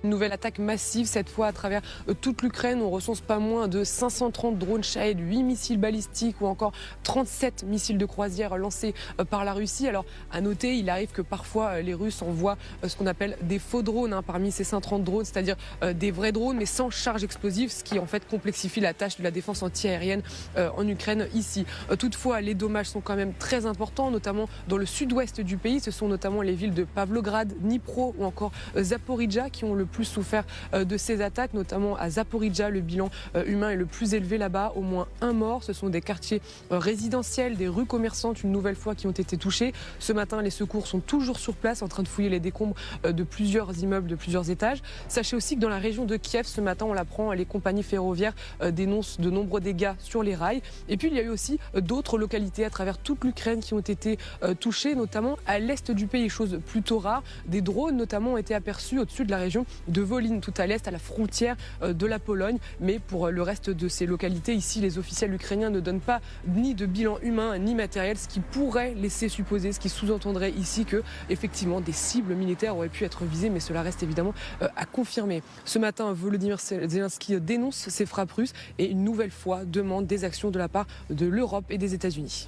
Une nouvelle attaque massive, cette fois à travers toute l'Ukraine. On recense pas moins de 530 drones Shahed, 8 missiles balistiques ou encore 37 missiles de croisière lancés par la Russie. Alors à noter, il arrive que parfois les Russes envoient ce qu'on appelle des faux drones parmi ces 530 drones, c'est-à-dire des vrais drones mais sans charge explosive, ce qui en fait complexifie la tâche de la défense antiaérienne en Ukraine ici. Toutefois, les dommages sont quand même très importants, notamment dans le sud-ouest du pays. Ce sont notamment les villes de Pavlograd, Dnipro ou encore Zaporijjia qui ont le plus souffert de ces attaques, notamment à Zaporijjia. Le bilan humain est le plus élevé là-bas, au moins un mort. Ce sont des quartiers résidentiels, des rues commerçantes une nouvelle fois qui ont été touchés. Ce matin, les secours sont toujours sur place en train de fouiller les décombres de plusieurs immeubles de plusieurs étages. Sachez aussi que dans la région de Kiev, ce matin, on l'apprend, les compagnies ferroviaires dénoncent de nombreux dégâts sur les rails. Et puis, il y a eu aussi d'autres localités à travers toute l'Ukraine qui ont été touchées, notamment à l'est du pays, chose plutôt rare. Des drones, notamment, ont été aperçus au-dessus de la région de Volyn, tout à l'est, à la frontière de la Pologne. Mais pour le reste de ces localités, ici, les officiels ukrainiens ne donnent pas ni de bilan humain ni matériel, ce qui pourrait laisser supposer, ce qui sous-entendrait ici que, effectivement, des cibles militaires auraient pu être visées, mais cela reste évidemment à confirmer. Ce matin, Volodymyr Zelensky dénonce ces frappes russes et une nouvelle fois demande des actions de la part de l'Europe et des États-Unis.